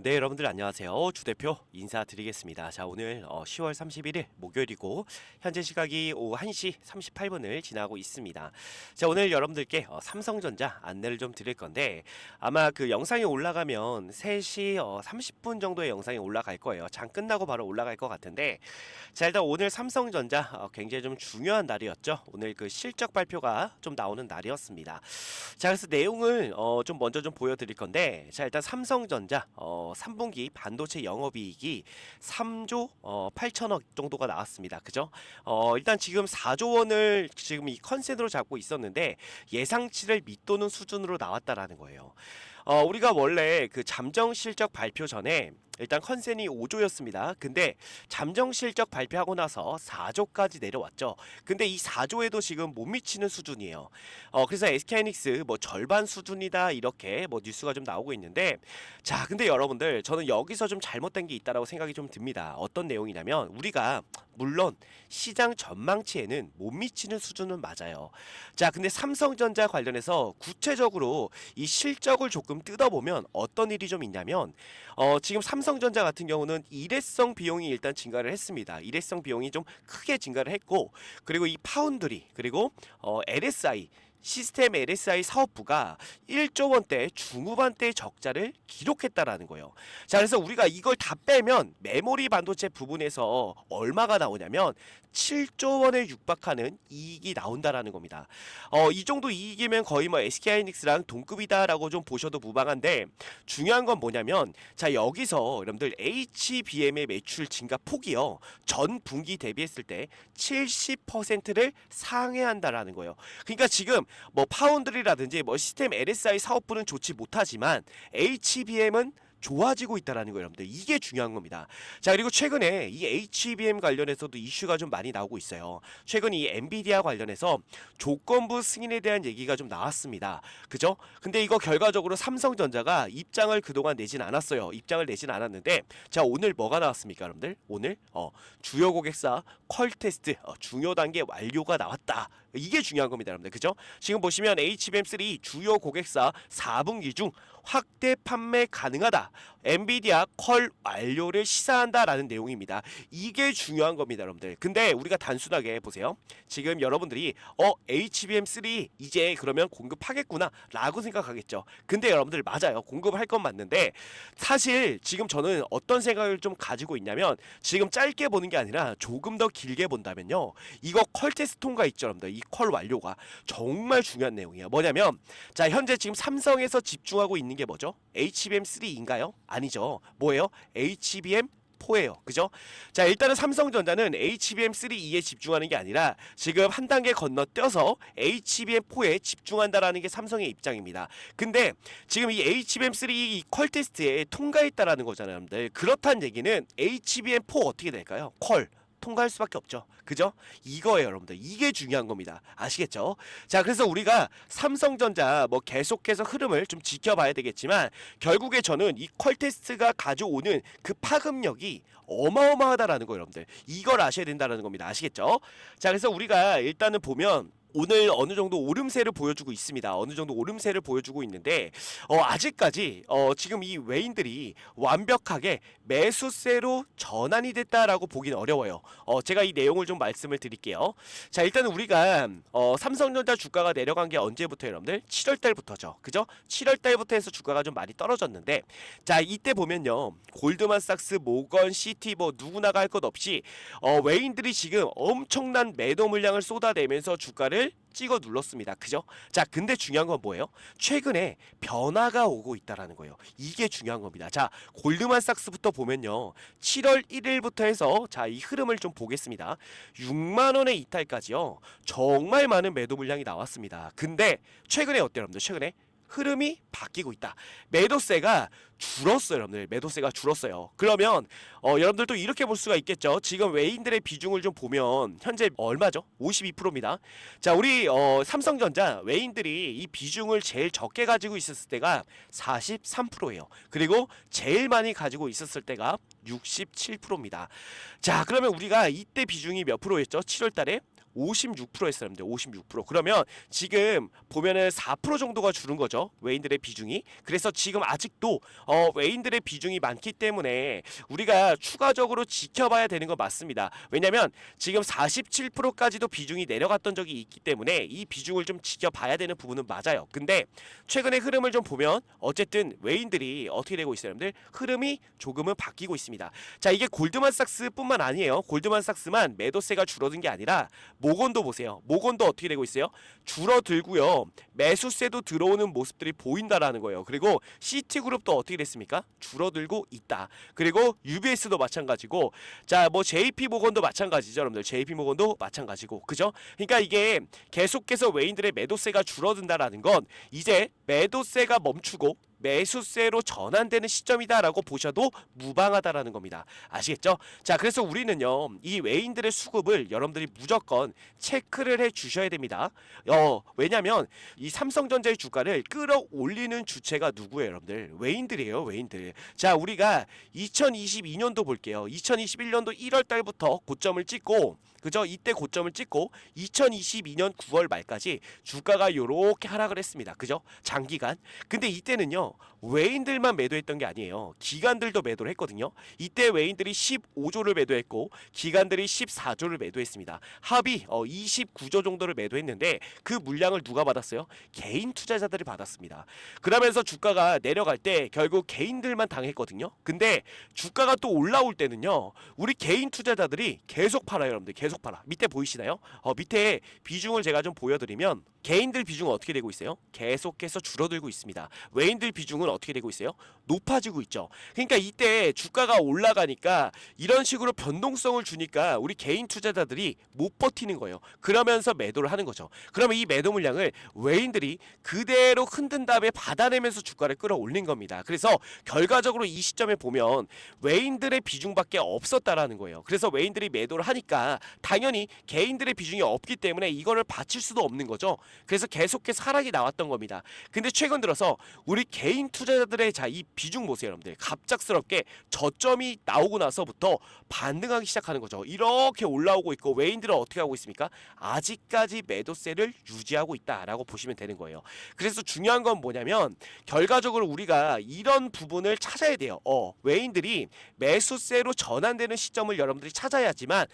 네, 여러분들 안녕하세요. 주 대표 인사드리겠습니다. 자, 오늘 10월 31일 목요일이고 현재 시각이 오후 1시 38분을 지나고 있습니다. 자, 오늘 여러분들께 삼성전자 안내를 좀 드릴 건데 아마 그 영상이 올라가면 3시 30분 정도의 영상이 올라갈 거예요. 장 끝나고 바로 올라갈 것 같은데 자, 일단 오늘 삼성전자 굉장히 좀 중요한 날이었죠. 오늘 그 실적 발표가 좀 나오는 날이었습니다. 자, 그래서 내용을 좀 먼저 좀 보여드릴 건데 자, 일단 삼성전자 3분기 반도체 영업이익이 3조 8천억 정도가 나왔습니다. 그죠? 일단 지금 4조 원을 지금 이 컨센으로 잡고 있었는데 예상치를 밑도는 수준으로 나왔다라는 거예요. 우리가 원래 그 잠정 실적 발표 전에 일단 컨센이 5조였습니다. 근데 잠정 실적 발표하고 나서 4조까지 내려왔죠. 근데 이 4조에도 지금 못 미치는 수준이에요. 그래서 SK하이닉스 뭐 절반 수준이다 이렇게 뭐 뉴스가 좀 나오고 있는데 자, 근데 여러분들 저는 여기서 좀 잘못된 게 있다라고 생각이 좀 듭니다. 어떤 내용이냐면 우리가 물론 시장 전망치에는 못 미치는 수준은 맞아요. 자, 근데 삼성전자 관련해서 구체적으로 이 실적을 조금 뜯어보면 어떤 일이 좀 있냐면 지금 삼성전자 같은 경우는 일회성 비용이 일단 증가를 했습니다. 일회성 비용이 좀 크게 증가를 했고 그리고 이 파운드리 그리고 LSI 시스템 LSI 사업부가 1조 원대 중후반대 적자를 기록했다라는 거예요. 자, 그래서 우리가 이걸 다 빼면 메모리 반도체 부분에서 얼마가 나오냐면 7조 원에 육박하는 이익이 나온다라는 겁니다. 이 정도 이익이면 거의 뭐 SK하이닉스랑 동급이다라고 좀 보셔도 무방한데 중요한 건 뭐냐면 자, 여기서 여러분들 HBM의 매출 증가 폭이요. 전 분기 대비했을 때 70%를 상회한다라는 거예요. 그러니까 지금 뭐 파운드리라든지 뭐 시스템 LSI 사업부는 좋지 못하지만 HBM은 좋아지고 있다라는 거예요, 여러분들. 이게 중요한 겁니다. 자, 그리고 최근에 이 HBM 관련해서도 이슈가 좀 많이 나오고 있어요. 최근 이 엔비디아 관련해서 조건부 승인에 대한 얘기가 좀 나왔습니다. 그죠? 근데 이거 결과적으로 삼성전자가 입장을 그동안 내진 않았어요. 입장을 내진 않았는데 자, 오늘 뭐가 나왔습니까, 여러분들? 오늘 주요 고객사 퀄 테스트 중요 단계 완료가 나왔다. 이게 중요한 겁니다, 여러분들. 그죠? 지금 보시면 HBM3 주요 고객사 4분기 중 확대 판매 가능하다. 엔비디아 퀄 완료를 시사한다라는 내용입니다. 이게 중요한 겁니다, 여러분들. 근데 우리가 단순하게 보세요. 지금 여러분들이 HBM3 이제 그러면 공급하겠구나 라고 생각하겠죠. 근데 여러분들 맞아요. 공급할 건 맞는데 사실 지금 저는 어떤 생각을 좀 가지고 있냐면 지금 짧게 보는 게 아니라 조금 더 길게 본다면요. 이거 퀄 테스트 통과 있죠, 여러분들. 이 퀄 완료가 정말 중요한 내용이에요. 뭐냐면 자, 현재 지금 삼성에서 집중하고 있는 게 뭐죠? HBM3인가요? 아니죠. 뭐예요? HBM4예요. 그죠? 자, 일단은 삼성전자는 HBM3E에 집중하는 게 아니라 지금 한 단계 건너뛰어서 HBM4에 집중한다라는 게 삼성의 입장입니다. 근데 지금 이 HBM3 이 퀄 테스트에 통과했다라는 거잖아요, 여러분들. 그렇다는 얘기는 HBM4 어떻게 될까요? 퀄 통과할 수밖에 없죠. 그죠? 이거예요, 여러분들. 이게 중요한 겁니다. 아시겠죠? 자, 그래서 우리가 삼성전자 뭐 계속해서 흐름을 좀 지켜봐야 되겠지만 결국에 저는 이 퀄 테스트가 가져오는 그 파급력이 어마어마하다라는 거예요, 여러분들. 이걸 아셔야 된다는 겁니다. 아시겠죠? 자, 그래서 우리가 일단은 보면 오늘 어느 정도 오름세를 보여주고 있습니다. 어느 정도 오름세를 보여주고 있는데 아직까지 지금 이 외인들이 완벽하게 매수세로 전환이 됐다라고 보긴 어려워요. 제가 이 내용을 좀 말씀을 드릴게요. 자, 일단은 우리가 삼성전자 주가가 내려간 게 언제부터 여러분들? 7월 달부터죠. 그죠? 7월 달부터 해서 주가가 좀 많이 떨어졌는데 자, 이때 보면요. 골드만삭스, 모건, 시티 뭐 누구나가 할 것 없이 외인들이 지금 엄청난 매도 물량을 쏟아내면서 주가를 찍어 눌렀습니다. 그죠? 자, 근데 중요한 건 뭐예요? 최근에 변화가 오고 있다라는 거예요. 이게 중요한 겁니다. 자, 골드만삭스부터 보면요. 7월 1일부터 해서 자, 이 흐름을 좀 보겠습니다. 6만 원의 이탈까지요. 정말 많은 매도 물량이 나왔습니다. 근데 최근에 어때요, 여러분들? 최근에 흐름이 바뀌고 있다. 매도세가 줄었어요, 여러분들. 매도세가 줄었어요. 그러면 여러분들도 이렇게 볼 수가 있겠죠. 지금 외인들의 비중을 좀 보면 현재 얼마죠? 52%입니다. 자, 우리 삼성전자 외인들이 이 비중을 제일 적게 가지고 있었을 때가 43%예요. 그리고 제일 많이 가지고 있었을 때가 67%입니다. 자, 그러면 우리가 이때 비중이 몇 프로였죠? 7월 달에 56%였어요. 56%. 그러면 지금 보면은 4% 정도가 줄은 거죠. 외인들의 비중이. 그래서 지금 아직도 외인들의 비중이 많기 때문에 우리가 추가적으로 지켜봐야 되는 건 맞습니다. 왜냐면 지금 47%까지도 비중이 내려갔던 적이 있기 때문에 이 비중을 좀 지켜봐야 되는 부분은 맞아요. 근데 최근의 흐름을 좀 보면 어쨌든 외인들이 어떻게 되고 있어요, 여러분들? 흐름이 조금은 바뀌고 있습니다. 자, 이게 골드만삭스뿐만 아니에요. 골드만삭스만 매도세가 줄어든 게 아니라 모건도 보세요. 모건도 어떻게 되고 있어요? 줄어들고요. 매수세도 들어오는 모습들이 보인다라는 거예요. 그리고 시티그룹도 어떻게 됐습니까? 줄어들고 있다. 그리고 UBS도 마찬가지고, 자, 뭐 JP모건도 마찬가지죠, 여러분들. JP모건도 마찬가지고, 그죠? 그러니까 이게 계속해서 외인들의 매도세가 줄어든다라는 건 이제 매도세가 멈추고 매수세로 전환되는 시점이다라고 보셔도 무방하다라는 겁니다. 아시겠죠? 자, 그래서 우리는요, 이 외인들의 수급을 여러분들이 무조건 체크를 해 주셔야 됩니다. 왜냐면 이 삼성전자의 주가를 끌어올리는 주체가 누구예요, 여러분들? 외인들이에요, 외인들. 자, 우리가 2022년도 볼게요. 2021년도 1월 달부터 고점을 찍고, 그죠? 이때 고점을 찍고 2022년 9월 말까지 주가가 요렇게 하락을 했습니다. 그죠? 장기간. 근데 이때는요, 외인들만 매도했던 게 아니에요. 기관들도 매도를 했거든요. 이때 외인들이 15조를 매도했고 기관들이 14조를 매도했습니다. 합이 29조 정도를 매도했는데 그 물량을 누가 받았어요? 개인 투자자들이 받았습니다. 그러면서 주가가 내려갈 때 결국 개인들만 당했거든요. 근데 주가가 또 올라올 때는요, 우리 개인 투자자들이 계속 팔아요, 여러분들. 계속 팔아. 밑에 보이시나요? 밑에 비중을 제가 좀 보여드리면 개인들 비중은 어떻게 되고 있어요? 계속해서 줄어들고 있습니다. 외인들 비중은 어떻게 되고 있어요? 높아지고 있죠. 그러니까 이때 주가가 올라가니까 이런 식으로 변동성을 주니까 우리 개인 투자자들이 못 버티는 거예요. 그러면서 매도를 하는 거죠. 그러면 이 매도 물량을 외인들이 그대로 흔든 다음에 받아내면서 주가를 끌어올린 겁니다. 그래서 결과적으로 이 시점에 보면 외인들의 비중밖에 없었다라는 거예요. 그래서 외인들이 매도를 하니까 당연히 개인들의 비중이 없기 때문에 이거를 받칠 수도 없는 거죠. 그래서 계속해서 하락이 나왔던 겁니다. 근데 최근 들어서 우리 개인 투자자들의 이 비중 보세요, 여러분들. 갑작스럽게 저점이 나오고 나서부터 반등하기 시작하는 거죠. 이렇게 올라오고 있고 외인들은 어떻게 하고 있습니까? 아직까지 매도세를 유지하고 있다라고 보시면 되는 거예요. 그래서 중요한 건 뭐냐면 결과적으로 우리가 이런 부분을 찾아야 돼요. 외인들이 매수세로 전환되는 시점을 여러분들이 찾아야지만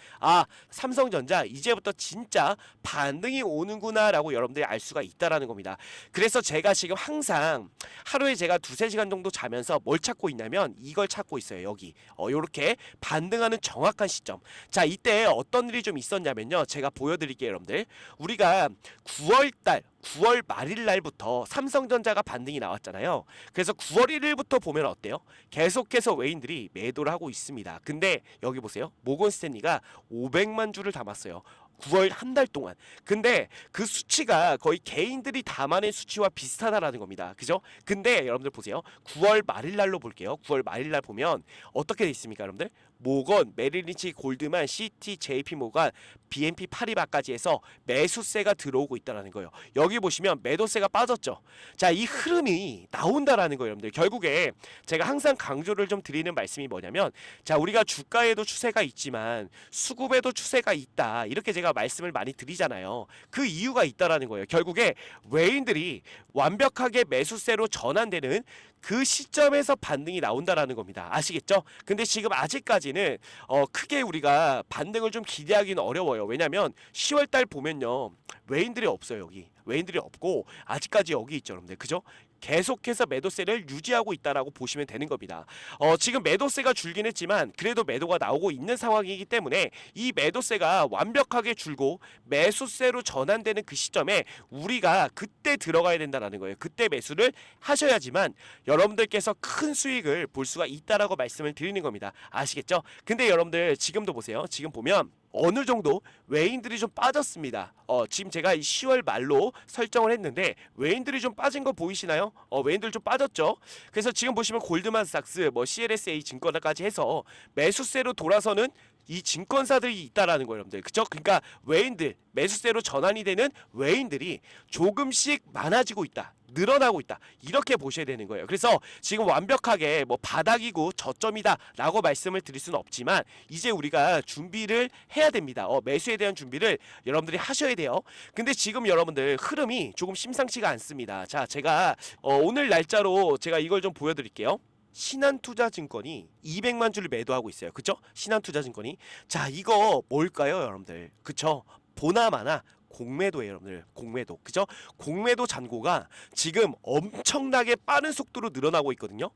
삼성전자 이제부터 진짜 반등이 오는구나 라고 여러분들이 알 수가 있다라는 겁니다. 그래서 제가 지금 항상 하루에 제가 2-3시간 정도 자면서 뭘 찾고 있냐면 이걸 찾고 있어요. 여기 요렇게 반등하는 정확한 시점. 자, 이때 어떤 일이 좀 있었냐면요, 제가 보여드릴게요, 여러분들. 우리가 9월 말일 날부터 삼성전자가 반등이 나왔잖아요. 그래서 9월 1일부터 보면 어때요? 계속해서 외인들이 매도를 하고 있습니다. 근데 여기 보세요. 모건 스탠리가 500만 주를 담았어요. 9월 한 달 동안. 근데 그 수치가 거의 개인들이 담아낸 수치와 비슷하다라는 겁니다. 그죠? 근데 여러분들 보세요. 9월 말일 날로 볼게요. 9월 말일 날 보면 어떻게 돼 있습니까, 여러분들? 모건, 메릴린치, 골드만, 시티, JP모건, BNP 파리바까지 해서 매수세가 들어오고 있다는 거예요. 여기 보시면 매도세가 빠졌죠. 자, 이 흐름이 나온다라는 거예요, 여러분들. 결국에 제가 항상 강조를 좀 드리는 말씀이 뭐냐면, 자, 우리가 주가에도 추세가 있지만 수급에도 추세가 있다, 이렇게 제가 말씀을 많이 드리잖아요. 그 이유가 있다라는 거예요. 결국에 외인들이 완벽하게 매수세로 전환되는 그 시점에서 반등이 나온다라는 겁니다. 아시겠죠? 근데 지금 아직까지는 크게 우리가 반등을 좀 기대하기는 어려워요. 왜냐면 10월달 보면요, 외인들이 없어요. 여기 외인들이 없고 아직까지 여기 있죠, 여러분들. 그죠? 계속해서 매도세를 유지하고 있다라고 보시면 되는 겁니다. 지금 매도세가 줄긴 했지만 그래도 매도가 나오고 있는 상황이기 때문에 이 매도세가 완벽하게 줄고 매수세로 전환되는 그 시점에 우리가 그때 들어가야 된다는 거예요. 그때 매수를 하셔야지만 여러분들께서 큰 수익을 볼 수가 있다라고 말씀을 드리는 겁니다. 아시겠죠? 근데 여러분들 지금도 보세요. 지금 보면 어느 정도 외인들이 좀 빠졌습니다. 지금 제가 10월 말로 설정을 했는데 외인들이 좀 빠진 거 보이시나요? 외인들 좀 빠졌죠. 그래서 지금 보시면 골드만삭스, CLSA 증권까지 해서 매수세로 돌아서는 이 증권사들이 있다라는 거예요, 여러분들. 그죠? 그러니까 외인들, 매수세로 전환이 되는 외인들이 조금씩 많아지고 있다. 늘어나고 있다. 이렇게 보셔야 되는 거예요. 그래서 지금 완벽하게 뭐 바닥이고 저점이다 라고 말씀을 드릴 수는 없지만 이제 우리가 준비를 해야 됩니다. 매수에 대한 준비를 여러분들이 하셔야 돼요. 근데 지금 여러분들 흐름이 조금 심상치가 않습니다. 자, 제가 오늘 날짜로 제가 이걸 좀 보여드릴게요. 신한투자증권이 200만 주를 매도하고 있어요. 그쵸? 신한투자증권이. 자, 이거 뭘까요, 여러분들? 그쵸? 보나마나 공매도예요, 여러분들. 공매도. 그죠? 공매도 잔고가 지금 엄청나게 빠른 속도로 늘어나고 있거든요.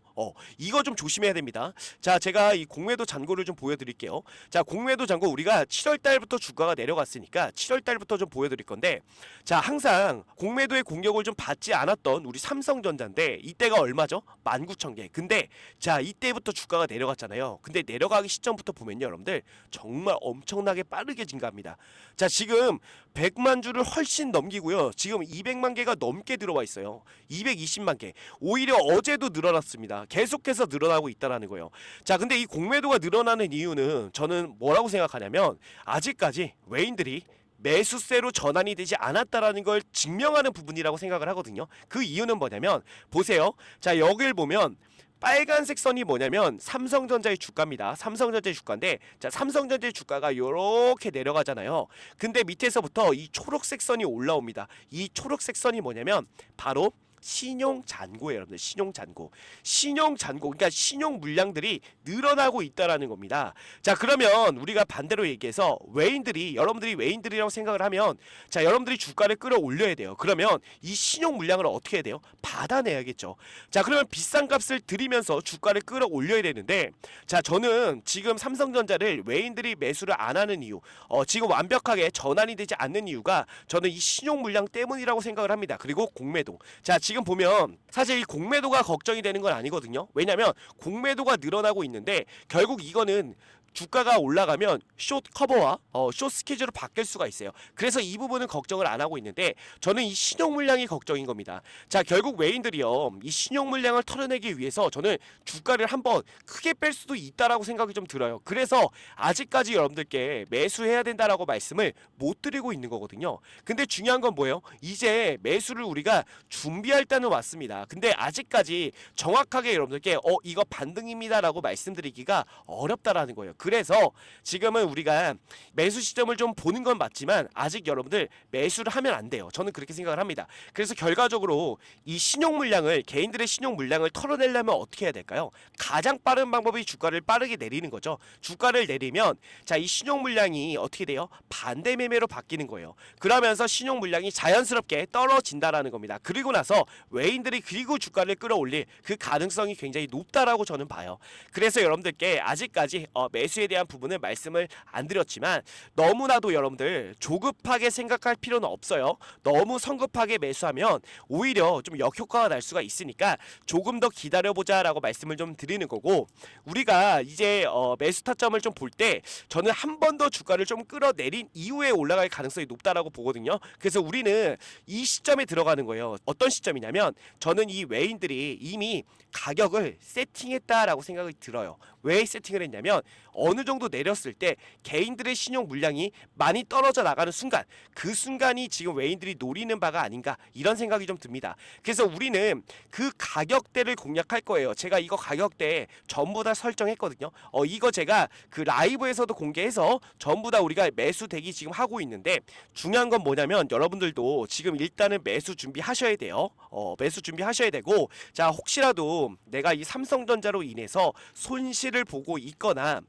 이거 좀 조심해야 됩니다. 자, 제가 이 공매도 잔고를 좀 보여드릴게요. 자, 공매도 잔고 우리가 7월 달부터 주가가 내려갔으니까 7월 달부터 좀 보여드릴 건데, 자, 항상 공매도의 공격을 좀 받지 않았던 우리 삼성전자인데 이때가 얼마죠? 19,000개. 근데 자, 이때부터 주가가 내려갔잖아요. 근데 내려가기 시점부터 보면요, 여러분들 정말 엄청나게 빠르게 증가합니다. 자, 지금 100만 주를 훨씬 넘기고요. 지금 200만 개가 넘게 들어와 있어요. 220만 개. 오히려 어제도 늘어났습니다. 계속해서 늘어나고 있다라는 거예요. 자, 근데 이 공매도가 늘어나는 이유는 저는 뭐라고 생각하냐면 아직까지 외인들이 매수세로 전환이 되지 않았다라는 걸 증명하는 부분이라고 생각을 하거든요. 그 이유는 뭐냐면 보세요. 자, 여길 보면 빨간색 선이 뭐냐면 삼성전자의 주가입니다. 삼성전자의 주가인데, 자, 삼성전자의 주가가 이렇게 내려가잖아요. 근데 밑에서부터 이 초록색 선이 올라옵니다. 이 초록색 선이 뭐냐면 바로 신용 잔고예요, 여러분들. 신용 잔고. 신용 잔고. 그러니까 신용 물량들이 늘어나고 있다라는 겁니다. 자, 그러면 우리가 반대로 얘기해서 외인들이, 여러분들이 외인들이라고 생각을 하면, 자, 여러분들이 주가를 끌어올려야 돼요. 그러면 이 신용 물량을 어떻게 해야 돼요? 받아내야겠죠. 자, 그러면 비싼 값을 들이면서 주가를 끌어올려야 되는데, 자, 저는 지금 삼성전자를 외인들이 매수를 안 하는 이유, 지금 완벽하게 전환이 되지 않는 이유가 저는 이 신용 물량 때문이라고 생각을 합니다. 그리고 공매도. 자, 지금 보면 사실 이 공매도가 걱정이 되는 건 아니거든요. 왜냐면 공매도가 늘어나고 있는데 결국 이거는 주가가 올라가면 숏 커버와 숏 스케줄로 바뀔 수가 있어요. 그래서 이 부분은 걱정을 안 하고 있는데 저는 이 신용 물량이 걱정인 겁니다. 자, 결국 외인들이요, 이 신용 물량을 털어내기 위해서 저는 주가를 한번 크게 뺄 수도 있다라고 생각이 좀 들어요. 그래서 아직까지 여러분들께 매수해야 된다라고 말씀을 못 드리고 있는 거거든요. 근데 중요한 건 뭐예요? 이제 매수를 우리가 준비할 때는 왔습니다. 근데 아직까지 정확하게 여러분들께 이거 반등입니다라고 말씀드리기가 어렵다라는 거예요. 그래서 지금은 우리가 매수 시점을 좀 보는 건 맞지만 아직 여러분들 매수를 하면 안 돼요. 저는 그렇게 생각을 합니다. 그래서 결과적으로 이 신용 물량을, 개인들의 신용 물량을 털어내려면 어떻게 해야 될까요? 가장 빠른 방법이 주가를 빠르게 내리는 거죠. 주가를 내리면 자, 이 신용 물량이 어떻게 돼요? 반대 매매로 바뀌는 거예요. 그러면서 신용 물량이 자연스럽게 떨어진다라는 겁니다. 그리고 나서 외인들이 그리고 주가를 끌어올릴 그 가능성이 굉장히 높다라고 저는 봐요. 그래서 여러분들께 아직까지 매수에 대한 부분을 말씀을 안 드렸지만 너무나도 여러분들 조급하게 생각할 필요는 없어요. 너무 성급하게 매수하면 오히려 좀 역효과가 날 수가 있으니까 조금 더 기다려보자 라고 말씀을 좀 드리는 거고, 우리가 이제 매수 타점을 좀 볼 때 저는 한 번 더 주가를 좀 끌어내린 이후에 올라갈 가능성이 높다라고 보거든요. 그래서 우리는 이 시점에 들어가는 거예요. 어떤 시점이냐면 저는 이 외인들이 이미 가격을 세팅했다라고 생각이 들어요. 왜 세팅을 했냐면 어느 정도 내렸을 때 개인들의 신용 물량이 많이 떨어져 나가는 순간, 그 순간이 지금 외인들이 노리는 바가 아닌가, 이런 생각이 좀 듭니다. 그래서 우리는 그 가격대를 공략할 거예요. 제가 이거 가격대 전부 다 설정했거든요. 이거 제가 그 라이브에서도 공개해서 전부 다 우리가 매수 대기 지금 하고 있는데, 중요한 건 뭐냐면 여러분들도 지금 일단은 매수 준비하셔야 돼요. 매수 준비하셔야 되고, 자, 혹시라도 내가 이 삼성전자로 인해서 손실을 보고 있거나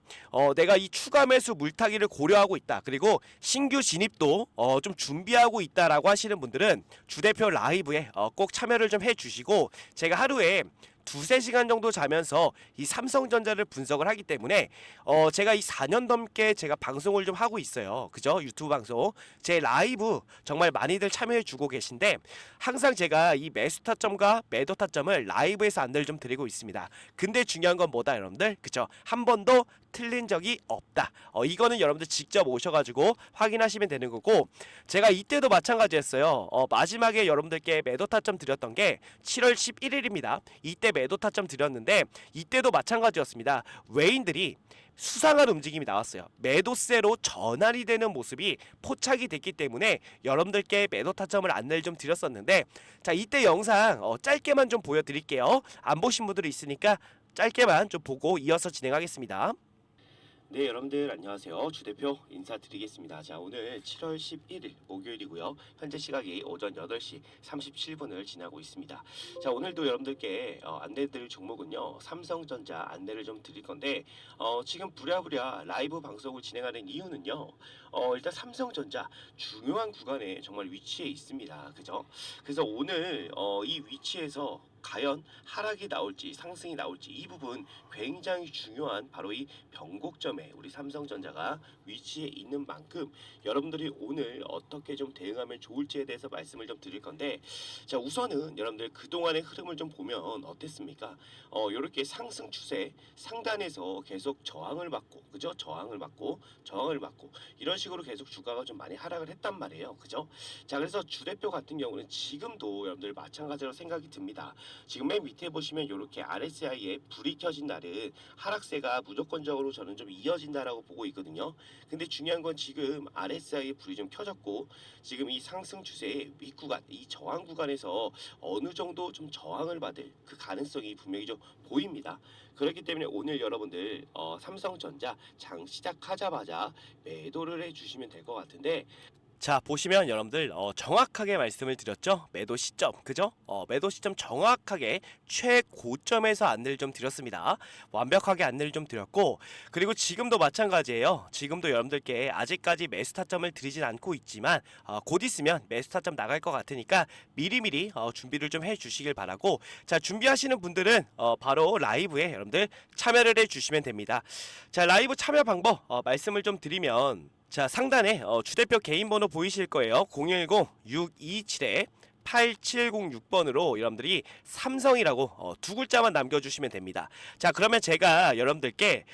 내가 이 추가 매수 물타기를 고려하고 있다, 그리고 신규 진입도 좀 준비하고 있다라고 하시는 분들은 주대표 라이브에 꼭 참여를 좀 해주시고, 제가 하루에 2~3시간 정도 자면서 이 삼성전자를 분석을 하기 때문에 제가 이 4년 넘게 제가 방송을 좀 하고 있어요. 그죠? 유튜브 방송. 제 라이브 정말 많이들 참여해 주고 계신데 항상 제가 이 매수 타점과 매도 타점을 라이브에서 안내를 좀 드리고 있습니다. 근데 중요한 건 뭐다, 여러분들? 그죠? 한 번도 틀린 적이 없다. 이거는 여러분들 직접 오셔가지고 확인하시면 되는 거고, 제가 이때도 마찬가지였어요. 마지막에 여러분들께 매도 타점 드렸던 게 7월 11일입니다. 이때 매도 타점 드렸는데 이때도 마찬가지였습니다. 외인들이 수상한 움직임이 나왔어요. 매도세로 전환이 되는 모습이 포착이 됐기 때문에 여러분들께 매도 타점을 안내를 좀 드렸었는데, 자, 이때 영상 짧게만 좀 보여드릴게요. 안 보신 분들이 있으니까 짧게만 좀 보고 이어서 진행하겠습니다. 네, 여러분들 안녕하세요. 주대표 인사드리겠습니다. 자, 오늘 7월 11일 목요일이고요. 현재 시각이 오전 8시 37분을 지나고 있습니다. 자, 오늘도 여러분들께 안내드릴 종목은요, 삼성전자 안내를 좀 드릴 건데, 지금 부랴부랴 라이브 방송을 진행하는 이유는요, 일단 삼성전자 중요한 구간에 정말 위치해 있습니다. 그죠? 그래서 오늘 이 위치에서 과연 하락이 나올지 상승이 나올지 이 부분 굉장히 중요한 바로 이 변곡점에 우리 삼성전자가 위치해 있는 만큼 여러분들이 오늘 어떻게 좀 대응하면 좋을지에 대해서 말씀을 좀 드릴 건데, 자, 우선은 여러분들 그동안의 흐름을 좀 보면 어땠습니까? 이렇게 상승 추세 상단에서 계속 저항을 받고, 그죠? 저항을 받고 이런 식으로 계속 주가가 좀 많이 하락을 했단 말이에요. 그죠? 자, 그래서 주대표 같은 경우는 지금도 여러분들 마찬가지로 생각이 듭니다. 지금 맨 밑에 보시면 이렇게 RSI에 불이 켜진 날은 하락세가 무조건적으로 저는 좀 이어진다라고 보고 있거든요. 근데 중요한 건 지금 RSI에 불이 좀 켜졌고 지금 이 상승 추세의 윗구간, 이 저항 구간에서 어느 정도 좀 저항을 받을 그 가능성이 분명히 좀 보입니다. 그렇기 때문에 오늘 여러분들 삼성전자 장 시작하자마자 매도를 해주시면 될 것 같은데, 자, 보시면 여러분들 정확하게 말씀을 드렸죠. 매도 시점, 그죠? 매도 시점 정확하게 최고점에서 안내를 좀 드렸습니다. 완벽하게 안내를 좀 드렸고, 그리고 지금도 마찬가지예요. 지금도 여러분들께 아직까지 매수 타점을 드리진 않고 있지만 곧 있으면 매수 타점 나갈 것 같으니까 미리미리 준비를 좀 해주시길 바라고, 자, 준비하시는 분들은 바로 라이브에 여러분들 참여를 해주시면 됩니다. 자, 라이브 참여 방법 말씀을 좀 드리면, 자, 상단에 주대표 개인 번호 보이실 거예요. 010-627-8706번으로 여러분들이 삼성이라고 두 글자만 남겨주시면 됩니다. 자, 그러면 제가 여러분들께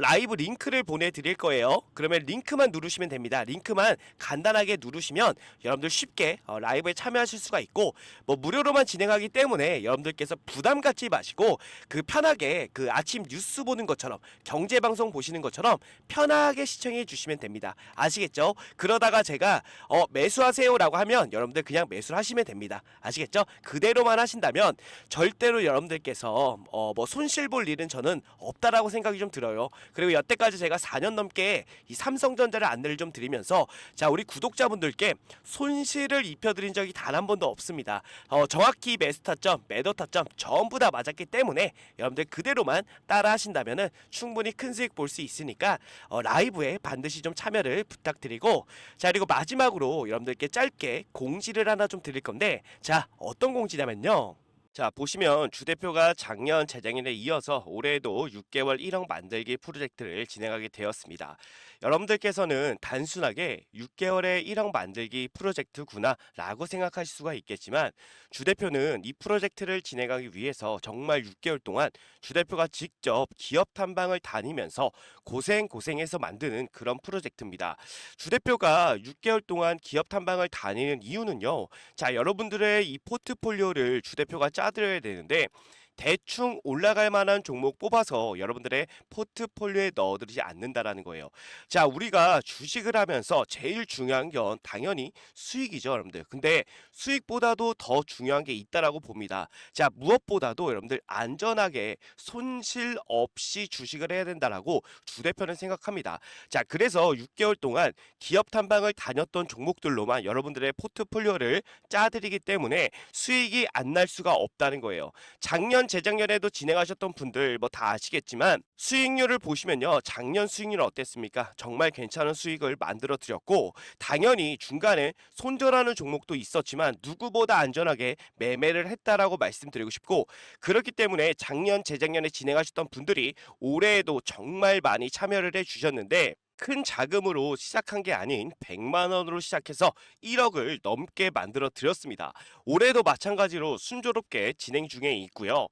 라이브 링크를 보내드릴 거예요. 그러면 링크만 누르시면 됩니다. 링크만 간단하게 누르시면 여러분들 쉽게 라이브에 참여하실 수가 있고, 뭐 무료로만 진행하기 때문에 여러분들께서 부담 갖지 마시고 그 편하게 그 아침 뉴스 보는 것처럼 경제방송 보시는 것처럼 편하게 시청해 주시면 됩니다. 아시겠죠? 그러다가 제가 매수하세요라고 하면 여러분들 그냥 매수를 하시면 됩니다. 아시겠죠? 그대로만 하신다면 절대로 여러분들께서 뭐 손실 볼 일은 저는 없다라고 생각이 좀 들어요. 그리고 여태까지 제가 4년 넘게 이 삼성전자를 안내를 좀 드리면서, 자, 우리 구독자분들께 손실을 입혀드린 적이 단 한 번도 없습니다. 정확히 매수 타점, 매도 타점 전부 다 맞았기 때문에 여러분들 그대로만 따라 하신다면은 충분히 큰 수익 볼 수 있으니까 라이브에 반드시 좀 참여를 부탁드리고, 자, 그리고 마지막으로 여러분들께 짧게 공지를 하나 좀 드릴 건데, 자, 어떤 공지냐면요, 자, 보시면 주대표가 작년 재작년에 이어서 올해에도 6개월 1억 만들기 프로젝트를 진행하게 되었습니다. 여러분들께서는 단순하게 6개월에 1억 만들기 프로젝트구나 라고 생각하실 수가 있겠지만, 주대표는 이 프로젝트를 진행하기 위해서 정말 6개월 동안 주대표가 직접 기업 탐방을 다니면서 고생해서 만드는 그런 프로젝트입니다. 주대표가 6개월 동안 기업 탐방을 다니는 이유는요, 자, 여러분들의 이 포트폴리오를 주대표가 짜드려야 되는데 대충 올라갈 만한 종목 뽑아서 여러분들의 포트폴리오에 넣어드리지 않는다라는 거예요. 자, 우리가 주식을 하면서 제일 중요한 건 당연히 수익이죠, 여러분들. 근데 수익보다도 더 중요한 게 있다라고 봅니다. 자, 무엇보다도 여러분들 안전하게 손실 없이 주식을 해야 된다라고 주대표는 생각합니다. 자, 그래서 6개월 동안 기업 탐방을 다녔던 종목들로만 여러분들의 포트폴리오를 짜드리기 때문에 수익이 안 날 수가 없다는 거예요. 작년 재작년에도 진행하셨던 분들 뭐 다 아시겠지만 수익률을 보시면요, 작년 수익률은 어땠습니까? 정말 괜찮은 수익을 만들어 드렸고, 당연히 중간에 손절하는 종목도 있었지만 누구보다 안전하게 매매를 했다라고 말씀드리고 싶고, 그렇기 때문에 작년 재작년에 진행하셨던 분들이 올해에도 정말 많이 참여를 해 주셨는데, 큰 자금으로 시작한 게 아닌 100만 원으로 시작해서 1억을 넘게 만들어 드렸습니다. 올해도 마찬가지로 순조롭게 진행 중에 있고요.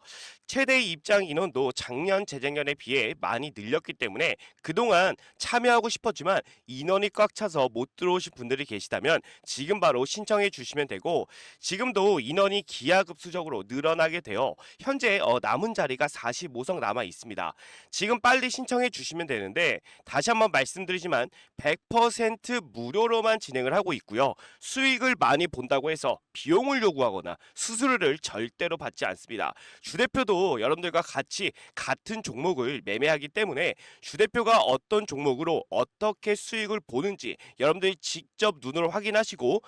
최대 입장 인원도 작년 재작년에 비해 많이 늘렸기 때문에 그동안 참여하고 싶었지만 인원이 꽉 차서 못 들어오신 분들이 계시다면 지금 바로 신청해 주시면 되고, 지금도 인원이 기하급수적으로 늘어나게 되어 현재 남은 자리가 45석 남아 있습니다. 지금 빨리 신청해 주시면 되는데, 다시 한번 말씀드리지만 100% 무료로만 진행을 하고 있고요. 수익을 많이 본다고 해서 비용을 요구하거나 수수료를 절대로 받지 않습니다. 주 대표도 여러분들과 같이 같은 종목을 매매하기 때문에 주 대표가 어떤 종목으로 어떻게 수익을 보는지 여러분들이 직접 눈으로 확인하시고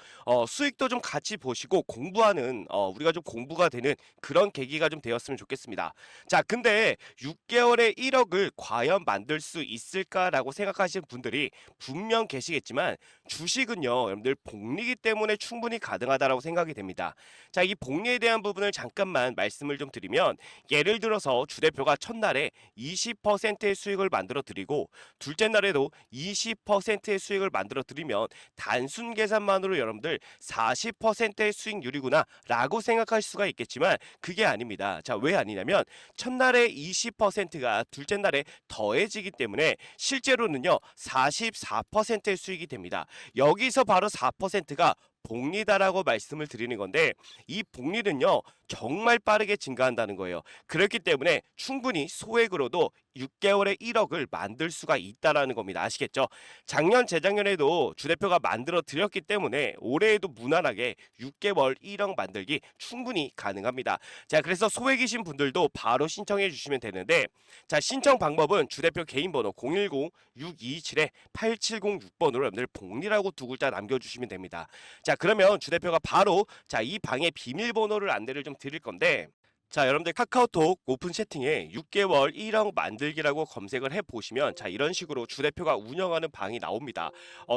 수익도 좀 같이 보시고 공부하는, 우리가 좀 공부가 되는 그런 계기가 좀 되었으면 좋겠습니다. 자, 근데 6개월에 1억을 과연 만들 수 있을까라고 생각하시는 분들이 분명 계시겠지만, 주식은요 여러분들 복리기 때문에 충분히 가능하다라고 생각이 됩니다. 자, 이 복리에 대한 부분을 잠깐만 말씀을 좀 드리면, 예를 들어서 주 대표가 첫날에 20%의 수익을 만들어 드리고 둘째 날에도 20%의 수익을 만들어 드리면 단순 계산만으로 여러분들 40%의 수익률이구나 라고 생각할 수가 있겠지만, 그게 아닙니다. 자, 왜 아니냐면 첫날에 20%가 둘째 날에 더해지기 때문에 실제로는요 44%의 수익이 됩니다. 여기서 바로 4%가 복리다라고 말씀을 드리는 건데, 이 복리는요 정말 빠르게 증가한다는 거예요. 그렇기 때문에 충분히 소액으로도 6개월에 1억을 만들 수가 있다라는 겁니다. 아시겠죠? 작년 재작년에도 주 대표가 만들어 드렸기 때문에 올해에도 무난하게 6개월 1억 만들기 충분히 가능합니다. 자, 그래서 소액이신 분들도 바로 신청해 주시면 되는데, 자, 신청 방법은 주 대표 개인 번호 010-627-8706번으로 여러분들 복리라고 두 글자 남겨주시면 됩니다. 자, 그러면 주 대표가 바로 이 방의 비밀번호를 안내를 좀 드릴 건데, 자, 여러분들 카카오톡 오픈 채팅에 6개월 1억 만들기라고 검색을 해보시면 이런 식으로 주 대표가 운영하는 방이 나옵니다.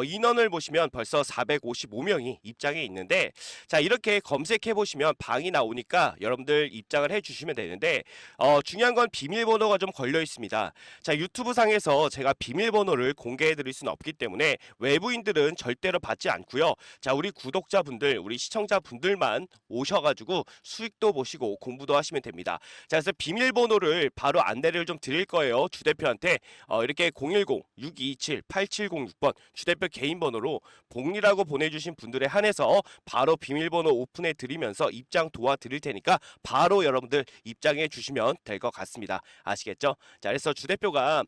인원을 보시면 벌써 455명이 입장해 있는데, 자, 이렇게 검색해보시면 방이 나오니까 여러분들 입장을 해주시면 되는데, 중요한 건 비밀번호가 좀 걸려 있습니다. 자, 유튜브 상에서 제가 비밀번호를 공개해드릴 수는 없기 때문에 외부인들은 절대로 받지 않고요. 자, 우리 구독자분들, 우리 시청자분들만 오셔가지고 수익도 보시고 공부도 하시면 됩니다. 자, 그래서 비밀번호를 바로 안내를 좀 드릴 거예요. 주 대표한테 이렇게 010-627-8706번 주 대표 개인 번호로 복리라고 보내주신 분들에 한해서 바로 비밀번호 오픈해 드리면서 입장 도와드릴 테니까 바로 여러분들 입장해 주시면 될 것 같습니다. 아시겠죠? 자, 그래서 주 대표가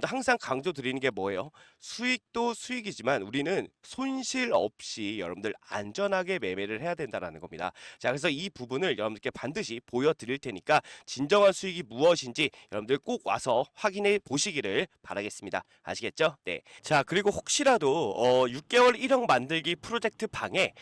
항상 강조 드리는 게 뭐예요? 수익도 수익이지만 우리는 손실 없이 여러분들 안전하게 매매를 해야 된다는 겁니다. 자, 그래서 이 부분을 여러분들께 반드시 보여드릴 테니까 진정한 수익이 무엇인지 여러분들 꼭 와서 확인해 보시기를 바라겠습니다. 아시겠죠? 네. 자, 그리고 혹시라도 6개월 1억 만들기 프로젝트 방에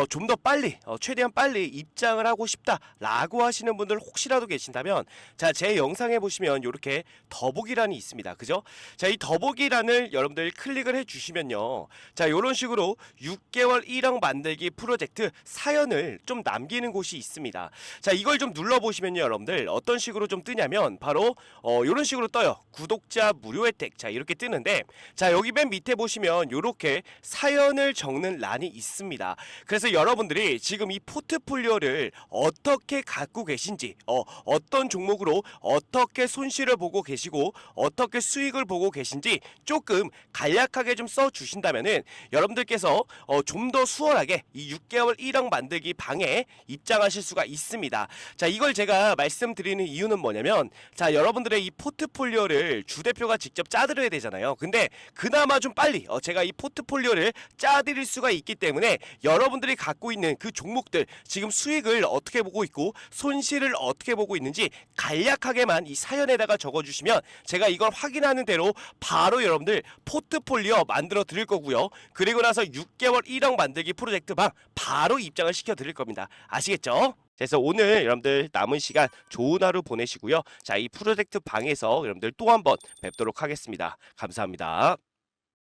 좀 더 빨리, 최대한 빨리 입장을 하고 싶다라고 하시는 분들 혹시라도 계신다면, 자, 제 영상에 보시면 이렇게 더보기란이 있습니다. 그죠? 자, 이 더보기란을 여러분들 클릭을 해 주시면요, 자, 이런 식으로 6개월 1억 만들기 프로젝트 사연을 좀 남기는 곳이 있습니다. 자, 이걸 좀 눌러보시면요 여러분들 어떤 식으로 좀 뜨냐면 바로 이런 식으로 떠요. 구독자 무료 혜택. 자, 이렇게 뜨는데, 자, 여기 맨 밑에 보시면 이렇게 사연을 적는 란이 있습니다. 그래서 여러분들이 지금 이 포트폴리오를 어떻게 갖고 계신지, 어떤 종목으로 어떻게 손실을 보고 계시고 어떻게 수익을 보고 계신지 조금 간략하게 좀 써주신다면은 여러분들께서 좀 더 수월하게 이 6개월 1억 만들기 방에 입장하실 수가 있습니다. 자, 이걸 제가 말씀드리는 이유는 뭐냐면, 자, 여러분들의 이 포트폴리오를 주 대표가 직접 짜드려야 되잖아요. 근데 그나마 좀 빨리 제가 이 포트폴리오를 짜드릴 수가 있기 때문에 여러분들이 갖고 있는 그 종목들 지금 수익을 어떻게 보고 있고 손실을 어떻게 보고 있는지 간략하게만 이 사연에다가 적어주시면 제가 이걸 확인하는 대로 바로 여러분들 포트폴리오 만들어 드릴 거고요. 그리고 나서 6개월 1억 만들기 프로젝트 방 바로 입장을 시켜 드릴 겁니다. 아시겠죠? 그래서 오늘 여러분들 남은 시간 좋은 하루 보내시고요. 자, 이 프로젝트 방에서 여러분들 또 한번 뵙도록 하겠습니다. 감사합니다.